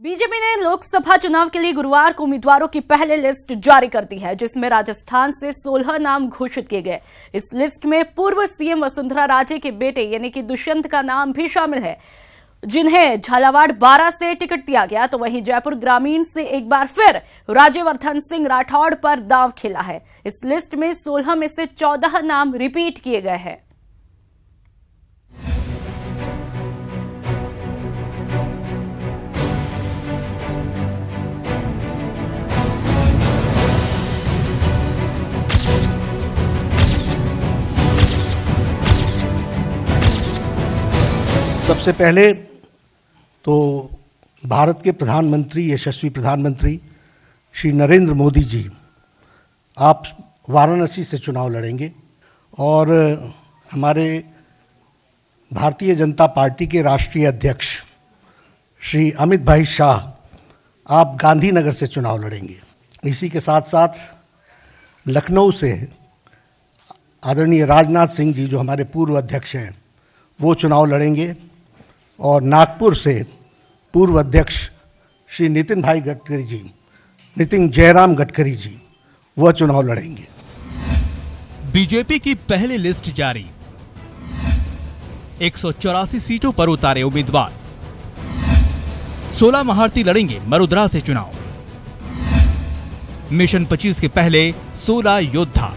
BJP ने लोकसभा चुनाव के लिए गुरुवार को उम्मीदवारों की पहली लिस्ट जारी कर दी है, जिसमें राजस्थान से 16 नाम घोषित किए गए। इस लिस्ट में पूर्व सीएम वसुंधरा राजे के बेटे यानी कि दुष्यंत का नाम भी शामिल है, जिन्हें झालावाड़ 12 से टिकट दिया गया। तो वहीं जयपुर ग्रामीण से एक बार फिर राज्यवर्धन सिंह राठौड़ पर दांव खेला है। इस लिस्ट में 16 में से 14 नाम रिपीट किए गए हैं। सबसे पहले तो भारत के प्रधानमंत्री, यशस्वी प्रधानमंत्री श्री नरेंद्र मोदी जी, आप वाराणसी से चुनाव लड़ेंगे और हमारे भारतीय जनता पार्टी के राष्ट्रीय अध्यक्ष श्री अमित भाई शाह, आप गांधीनगर से चुनाव लड़ेंगे। इसी के साथ साथ लखनऊ से आदरणीय राजनाथ सिंह जी, जो हमारे पूर्व अध्यक्ष हैं, वो चुनाव लड़ेंगे और नागपुर से पूर्व अध्यक्ष श्री नितिन भाई गडकरी जी, नितिन जयराम गडकरी जी, वह चुनाव लड़ेंगे। बीजेपी की पहली लिस्ट जारी, 184 सीटों पर उतारे उम्मीदवार। 16 महारथी लड़ेंगे मरुद्रा से चुनाव। मिशन 25 के पहले 16 योद्धा।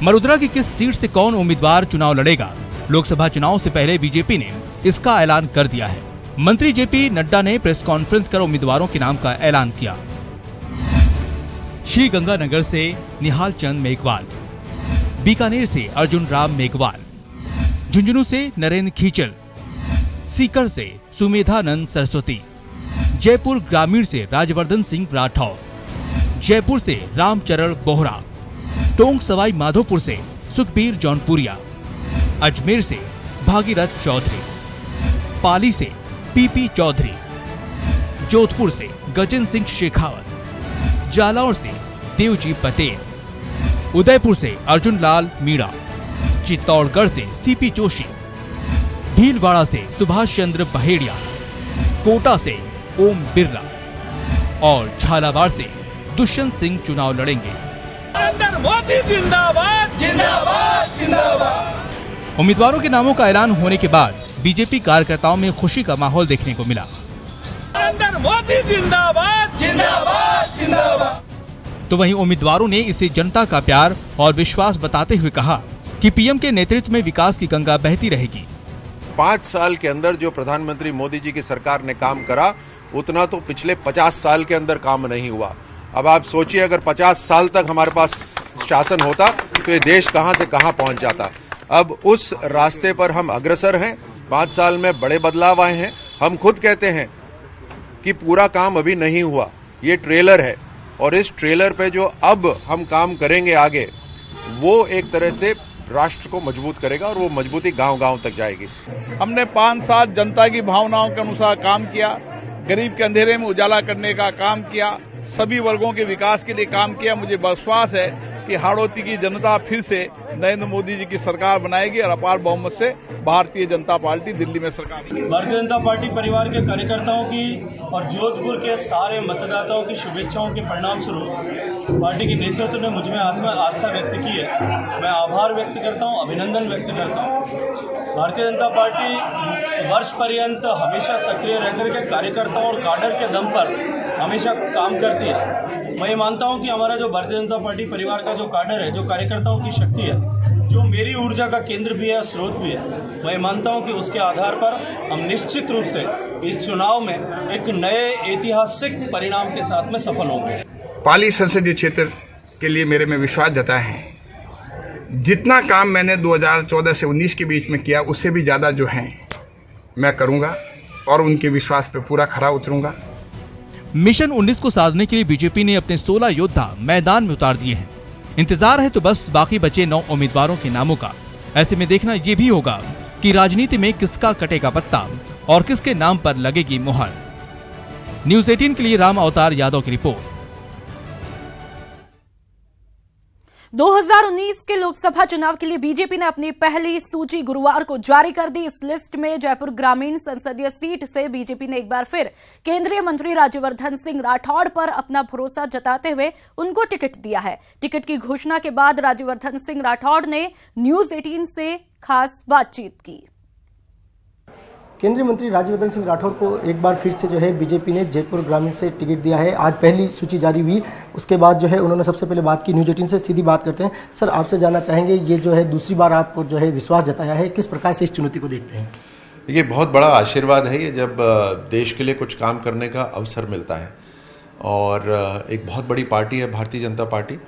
मरुद्रा की किस सीट से कौन उम्मीदवार चुनाव लड़ेगा? लोकसभा चुनाव से पहले बीजेपी ने इसका ऐलान कर दिया है। मंत्री जेपी नड्डा ने प्रेस कॉन्फ्रेंस कर उम्मीदवारों के नाम का ऐलान किया। श्री गंगानगर से निहाल चंद मेघवाल, बीकानेर से अर्जुन राम मेघवाल, झुंझुनू से नरेंद्र खींचल, सीकर से सुमेधानंद सरस्वती, जयपुर ग्रामीण से राजवर्धन सिंह राठौर, जयपुर से रामचरण बोहरा, टोंक सवाई माधोपुर से सुखबीर जौनपुरिया, अजमेर से भागीरथ चौधरी, पाली से पीपी चौधरी, जोधपुर से गजेंद्र सिंह शेखावत, जालौर से देवजी पटेल, उदयपुर से अर्जुन लाल मीणा, चित्तौड़गढ़ से सीपी जोशी, भीलवाड़ा से सुभाष चंद्र बहेड़िया, कोटा से ओम बिरला और झालावाड़ से दुष्यंत सिंह चुनाव लड़ेंगे। मोदी जिंदाबाद जिंदाबाद जिंदाबाद। उम्मीदवारों के नामों का ऐलान होने के बाद बीजेपी कार्यकर्ताओं में खुशी का माहौल देखने को मिला। मोदी जिंदाबाद जिंदाबाद जिंदाबाद। तो वहीं उम्मीदवारों ने इसे जनता का प्यार और विश्वास बताते हुए कहा कि पीएम के नेतृत्व में विकास की गंगा बहती रहेगी। 5 साल के अंदर जो प्रधानमंत्री मोदी जी की सरकार ने काम करा, उतना तो पिछले 50 साल के अंदर काम नहीं हुआ। अब आप सोचिए, अगर 50 साल तक हमारे पास शासन होता तो ये देश कहां से कहां पहुंच जाता। अब उस रास्ते पर हम अग्रसर हैं। 5 साल में बड़े बदलाव आए हैं। हम खुद कहते हैं कि पूरा काम अभी नहीं हुआ, ये ट्रेलर है, और इस ट्रेलर पे जो अब हम काम करेंगे आगे, वो एक तरह से राष्ट्र को मजबूत करेगा और वो मजबूती गांव-गांव तक जाएगी। हमने 5 साल जनता की भावनाओं के अनुसार काम किया, गरीब के अंधेरे में उजाला करने का काम किया, सभी वर्गों के विकास के लिए काम किया। मुझे विश्वास है कि हाड़ौती की जनता फिर से नरेंद्र मोदी जी की सरकार बनाएगी और अपार बहुमत से भारतीय जनता पार्टी दिल्ली में सरकार। भारतीय जनता पार्टी परिवार के कार्यकर्ताओं की और जोधपुर के सारे मतदाताओं की शुभेच्छाओं के परिणाम स्वरूप पार्टी के नेतृत्व ने मुझ में आस्था व्यक्त की है। मैं आभार व्यक्त करता हूं, अभिनंदन व्यक्त करता हूं। भारतीय जनता पार्टी वर्ष पर्यंत हमेशा सक्रिय रहकर के कार्यकर्ताओं और काडर के दम पर हमेशा काम करती है। मैं ये मानता हूं कि हमारा जो भारतीय जनता पार्टी परिवार का जो काडर है, जो कार्यकर्ताओं की शक्ति है, जो मेरी ऊर्जा का केंद्र भी है, स्रोत भी है, मैं मानता हूं कि उसके आधार पर हम निश्चित रूप से इस चुनाव में एक नए ऐतिहासिक परिणाम के साथ में सफल होंगे। पाली संसदीय क्षेत्र के लिए मेरे में विश्वास जताया है। जितना काम मैंने 2014 से 19 के बीच में किया, उससे भी ज्यादा जो है मैं करूंगा और उनके विश्वास पे पूरा खरा उतरूंगा। मिशन 19 को साधने के लिए बीजेपी ने अपने 16 योद्धा मैदान में उतार दिए हैं। इंतजार है तो बस बाकी बचे 9 उम्मीदवारों के नामों का। ऐसे में देखना ये भी होगा कि राजनीति में किसका कटेगा पत्ता और किसके नाम पर लगेगी मुहर। न्यूज़ 18 के लिए राम अवतार यादव की रिपोर्ट। 2019 के लोकसभा चुनाव के लिए बीजेपी ने अपनी पहली सूची गुरुवार को जारी कर दी। इस लिस्ट में जयपुर ग्रामीण संसदीय सीट से बीजेपी ने एक बार फिर केंद्रीय मंत्री राज्यवर्धन सिंह राठौड़ पर अपना भरोसा जताते हुए उनको टिकट दिया है। टिकट की घोषणा के बाद राज्यवर्धन सिंह राठौड़ ने न्यूज 18 से खास बातचीत की। केंद्रीय मंत्री राज्यवर्धन सिंह राठौड़ को एक बार फिर से जो है बीजेपी ने जयपुर ग्रामीण से टिकट दिया है। आज पहली सूची जारी हुई, उसके बाद जो है उन्होंने सबसे पहले बात की। न्यूज 18 से सीधी बात करते हैं। सर, आपसे जानना चाहेंगे, ये जो है दूसरी बार आपको जो है विश्वास जताया है, किस प्रकार से इस चुनौती को देखते हैं? ये बहुत बड़ा आशीर्वाद है, ये जब देश के लिए कुछ काम करने का अवसर मिलता है। और एक बहुत बड़ी पार्टी है भारतीय जनता पार्टी,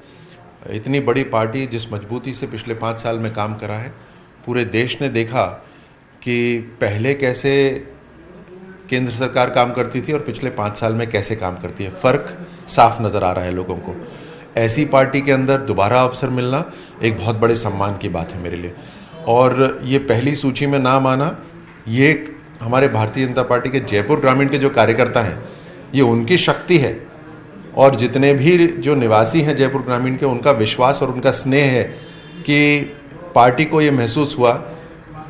इतनी बड़ी पार्टी जिस मजबूती से पिछले 5 साल में काम करा है। पूरे देश ने देखा कि पहले कैसे केंद्र सरकार काम करती थी और पिछले 5 साल में कैसे काम करती है। फ़र्क साफ नज़र आ रहा है लोगों को। ऐसी पार्टी के अंदर दोबारा अवसर मिलना एक बहुत बड़े सम्मान की बात है मेरे लिए। और ये पहली सूची में नाम आना, ये हमारे भारतीय जनता पार्टी के जयपुर ग्रामीण के जो कार्यकर्ता हैं, ये उनकी शक्ति है। और जितने भी जो निवासी हैं जयपुर ग्रामीण के, उनका विश्वास और उनका स्नेह है कि पार्टी को ये महसूस हुआ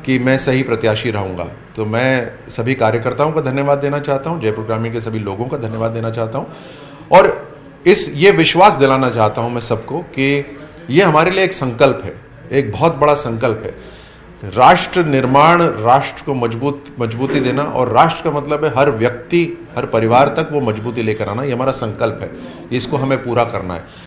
कि मैं सही प्रत्याशी रहूँगा। तो मैं सभी कार्यकर्ताओं का धन्यवाद देना चाहता हूँ, जयपुर ग्रामीण के सभी लोगों का धन्यवाद देना चाहता हूँ और ये विश्वास दिलाना चाहता हूँ मैं सबको कि ये हमारे लिए एक संकल्प है, एक बहुत बड़ा संकल्प है। राष्ट्र निर्माण, राष्ट्र को मजबूती देना, और राष्ट्र का मतलब है हर व्यक्ति, हर परिवार तक वो मजबूती लेकर आना। ये हमारा संकल्प है, इसको हमें पूरा करना है।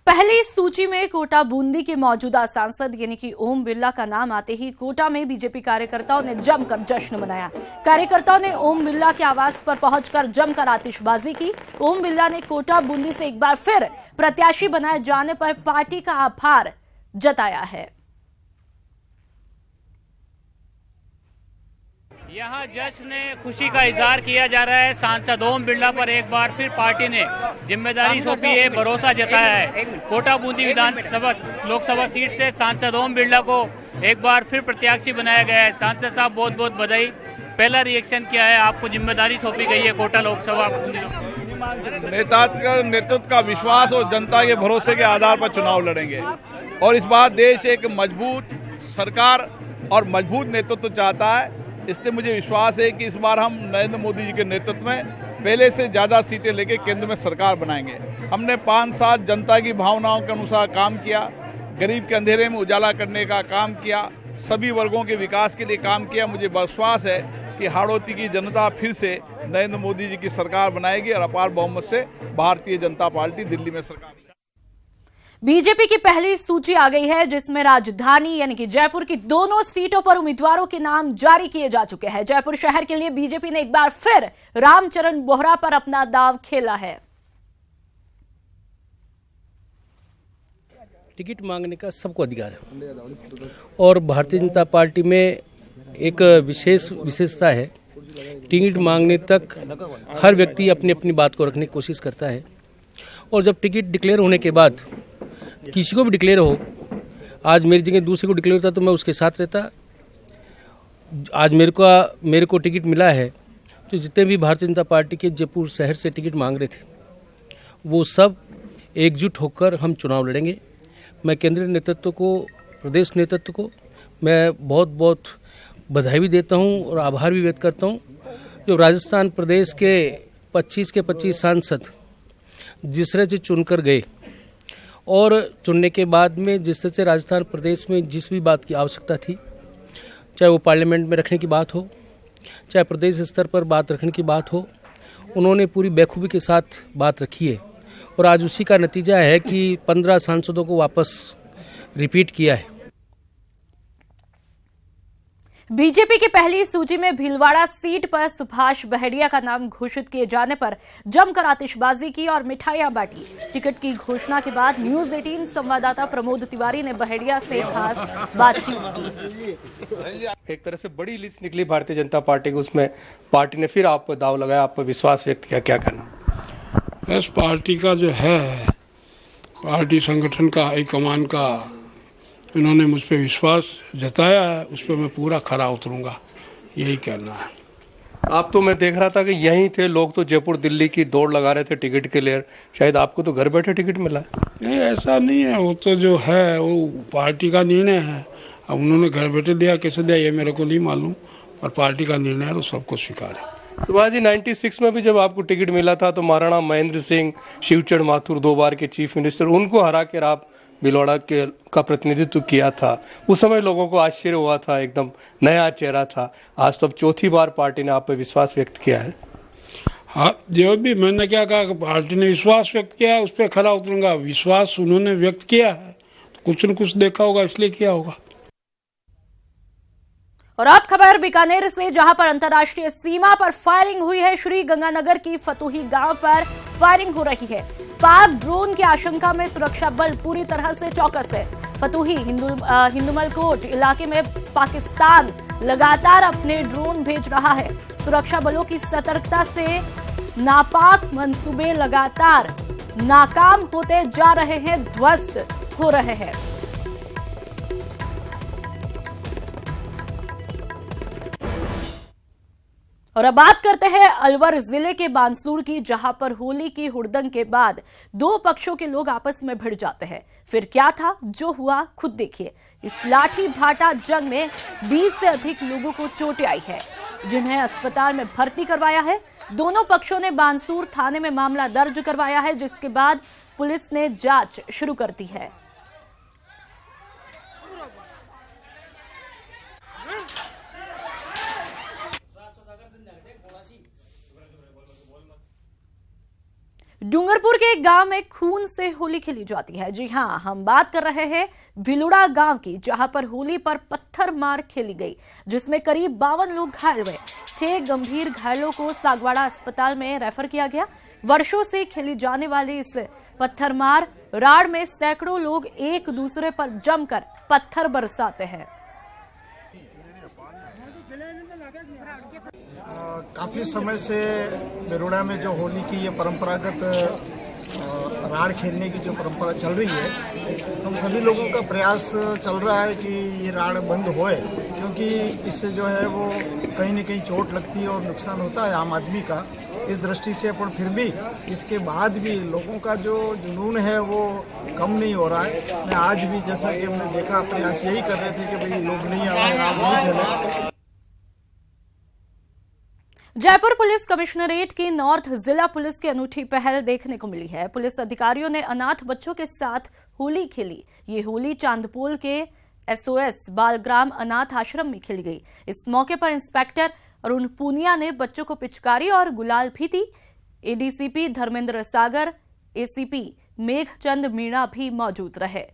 पहली सूची में कोटा बूंदी के मौजूदा सांसद यानी कि ओम बिरला का नाम आते ही कोटा में बीजेपी कार्यकर्ताओं ने जमकर जश्न मनाया। कार्यकर्ताओं ने ओम बिरला के आवास पर पहुंचकर जमकर आतिशबाजी की। ओम बिरला ने कोटा बूंदी से एक बार फिर प्रत्याशी बनाए जाने पर पार्टी का आभार जताया है। यहाँ जश्न खुशी का इजहार किया जा रहा है। सांसद ओम बिरला पर एक बार फिर पार्टी ने जिम्मेदारी सौंपी है, भरोसा जताया है। कोटा बूंदी विधानसभा लोकसभा सीट से सांसद ओम बिरला को एक बार फिर प्रत्याशी बनाया गया है। सांसद साहब, बहुत बहुत बधाई। पहला रिएक्शन क्या है? आपको जिम्मेदारी सौंपी गई है कोटा लोकसभा। नेतृत्व का विश्वास और जनता के भरोसे के आधार पर चुनाव लड़ेंगे और इस बार देश एक मजबूत सरकार और मजबूत नेतृत्व चाहता है। इसलिए मुझे विश्वास है कि इस बार हम नरेंद्र मोदी जी के नेतृत्व में पहले से ज़्यादा सीटें लेके केंद्र में सरकार बनाएंगे। हमने 5 साल जनता की भावनाओं के अनुसार काम किया, गरीब के अंधेरे में उजाला करने का काम किया, सभी वर्गों के विकास के लिए काम किया। मुझे विश्वास है कि हाड़ौती की जनता फिर से नरेंद्र मोदी जी की सरकार बनाएगी और अपार बहुमत से भारतीय जनता पार्टी दिल्ली में सरकार। बीजेपी की पहली सूची आ गई है, जिसमें राजधानी यानी कि जयपुर की दोनों सीटों पर उम्मीदवारों के नाम जारी किए जा चुके हैं। जयपुर शहर के लिए बीजेपी ने एक बार फिर रामचरण बोहरा पर अपना दांव खेला है। टिकट मांगने का सबको अधिकार है और भारतीय जनता पार्टी में एक विशेषता है। टिकट मांगने तक हर व्यक्ति अपनी अपनी बात को रखने की कोशिश करता है और जब टिकट डिक्लेयर होने के बाद किसी को भी डिक्लेयर हो, आज मेरी जगह दूसरे को डिक्लेयर होता तो मैं उसके साथ रहता। आज मेरे को टिकट मिला है, तो जितने भी भारतीय जनता पार्टी के जयपुर शहर से टिकट मांग रहे थे, वो सब एकजुट होकर हम चुनाव लड़ेंगे। मैं केंद्रीय नेतृत्व को, प्रदेश नेतृत्व को मैं बहुत बहुत बधाई भी देता हूं और आभार भी व्यक्त करता हूं। जो राजस्थान प्रदेश के 25 के 25 सांसद जिस तरह से चुनकर गए और चुनने के बाद में जिस तरह से राजस्थान प्रदेश में जिस भी बात की आवश्यकता थी, चाहे वो पार्लियामेंट में रखने की बात हो, चाहे प्रदेश स्तर पर बात रखने की बात हो, उन्होंने पूरी बेखूबी के साथ बात रखी है और आज उसी का नतीजा है कि 15 सांसदों को वापस रिपीट किया है। बीजेपी की पहली सूची में भीलवाड़ा सीट पर सुभाष बहेड़िया का नाम घोषित किए जाने पर जमकर आतिशबाजी की और मिठाइयां बांटी। टिकट की घोषणा के बाद न्यूज 18 संवाददाता प्रमोद तिवारी ने बहेड़िया से खास बातचीत की। एक तरह से बड़ी लिस्ट निकली भारतीय जनता पार्टी की, उसमें पार्टी ने फिर आप पर दाव लगाया, आप पर विश्वास व्यक्त किया, क्या करना? इस पार्टी का जो है, पार्टी संगठन का हाईकमान का इन्होंने मुझ पर विश्वास जताया है, उस पर मैं पूरा खरा उतरूंगा, यही कहना है। आप तो मैं देख रहा था कि यहीं थे लोग, तो जयपुर दिल्ली की दौड़ लगा रहे थे टिकट के लिए। शायद आपको तो घर बैठे टिकट मिला है। नहीं, ऐसा नहीं है, वो तो जो है वो पार्टी का निर्णय है। अब उन्होंने घर बैठे दिया, कैसे दिया ये मेरे को नहीं मालूम, पर पार्टी का निर्णय है तो सबको स्वीकार है। सुभाष जी, 96 में भी जब आपको टिकट मिला था तो महाराणा महेंद्र सिंह, शिवचंद माथुर 2 बार के चीफ मिनिस्टर, उनको हरा कर आप भिलवाड़ा का प्रतिनिधित्व किया था। उस समय लोगों को आश्चर्य हुआ था, एकदम नया चेहरा था। आज तब 4थी बार पार्टी ने आप पे विश्वास व्यक्त किया है। हाँ, जो भी मैंने क्या कहा, पार्टी ने विश्वास व्यक्त किया है, उस पर खरा उतरूंगा। विश्वास उन्होंने व्यक्त किया है तो कुछ न कुछ देखा होगा, इसलिए किया होगा। और अब खबर बीकानेर से, जहां पर अंतर्राष्ट्रीय सीमा पर फायरिंग हुई है। श्री गंगानगर की फतुही गांव पर फायरिंग हो रही है। पाक ड्रोन की आशंका में सुरक्षा बल पूरी तरह से चौकस है। फतुही हिंदुमलकोट इलाके में पाकिस्तान लगातार अपने ड्रोन भेज रहा है। सुरक्षा बलों की सतर्कता से नापाक मंसूबे लगातार नाकाम होते जा रहे हैं, ध्वस्त हो रहे हैं। और अब बात करते हैं अलवर जिले के बानसूर की, जहां पर होली की हुड़दंग के बाद 2 पक्षों के लोग आपस में भिड़ जाते हैं। फिर क्या था जो हुआ, खुद देखिए। इस लाठी भाटा जंग में 20 से अधिक लोगों को चोटें आई है, जिन्हें अस्पताल में भर्ती करवाया है। दोनों पक्षों ने बानसूर थाने में मामला दर्ज करवाया है, जिसके बाद पुलिस ने जांच शुरू कर दी है। डूंगरपुर के एक गांव में खून से होली खेली जाती है। जी हां, हम बात कर रहे हैं भिलुड़ा गांव की, जहां पर होली पर पत्थर मार खेली गई, जिसमें करीब 52 लोग घायल हुए। 6 गंभीर घायलों को सागवाड़ा अस्पताल में रेफर किया गया। वर्षों से खेली जाने वाली इस पत्थर मार राड़ में सैकड़ों लोग एक दूसरे पर जमकर पत्थर बरसाते हैं। काफ़ी समय से भिलुड़ा में जो होली की ये परंपरागत राड़ खेलने की जो परंपरा चल रही है, हम सभी लोगों का प्रयास चल रहा है कि ये राड़ बंद होए, क्योंकि इससे जो है वो कहीं न कहीं चोट लगती है और नुकसान होता है आम आदमी का। इस दृष्टि से पर फिर भी इसके बाद भी लोगों का जो जुनून है वो कम नहीं हो रहा है। मैं आज भी, जैसा कि हमने देखा, प्रयास यही कर रहे थे कि भाई लोग नहीं आए, राड़ नहीं खेले। जयपुर पुलिस कमिश्नरेट की नॉर्थ जिला पुलिस की अनूठी पहल देखने को मिली है। पुलिस अधिकारियों ने अनाथ बच्चों के साथ होली खेली। ये होली चांदपोल के SOS बालग्राम अनाथ आश्रम में खेली गई। इस मौके पर इंस्पेक्टर अरुण पूनिया ने बच्चों को पिचकारी और गुलाल भी दी। ADCP धर्मेंद्र सागर, ACP मेघचंद मीणा भी मौजूद रहे।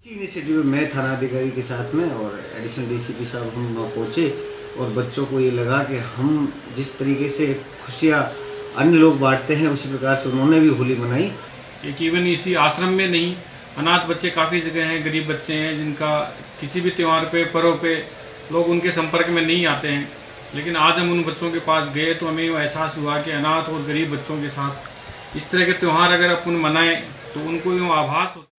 इनिशिएटिव मैं थानाधिकारी के साथ में और एडिशनल DCP साहब हम वहाँ पहुँचे और बच्चों को ये लगा कि हम जिस तरीके से खुशियाँ अन्य लोग बांटते हैं, उसी प्रकार से उन्होंने भी होली मनाई। केवल इसी आश्रम में नहीं, अनाथ बच्चे काफ़ी जगह हैं, गरीब बच्चे हैं, जिनका किसी भी त्यौहार पे, पर्व पे लोग उनके संपर्क में नहीं आते हैं। लेकिन आज हम उन बच्चों के पास गए तो हमें एहसास हुआ कि अनाथ और गरीब बच्चों के साथ इस तरह के त्यौहार अगर अपन मनाएं तो उनको यूँ आभास होता है।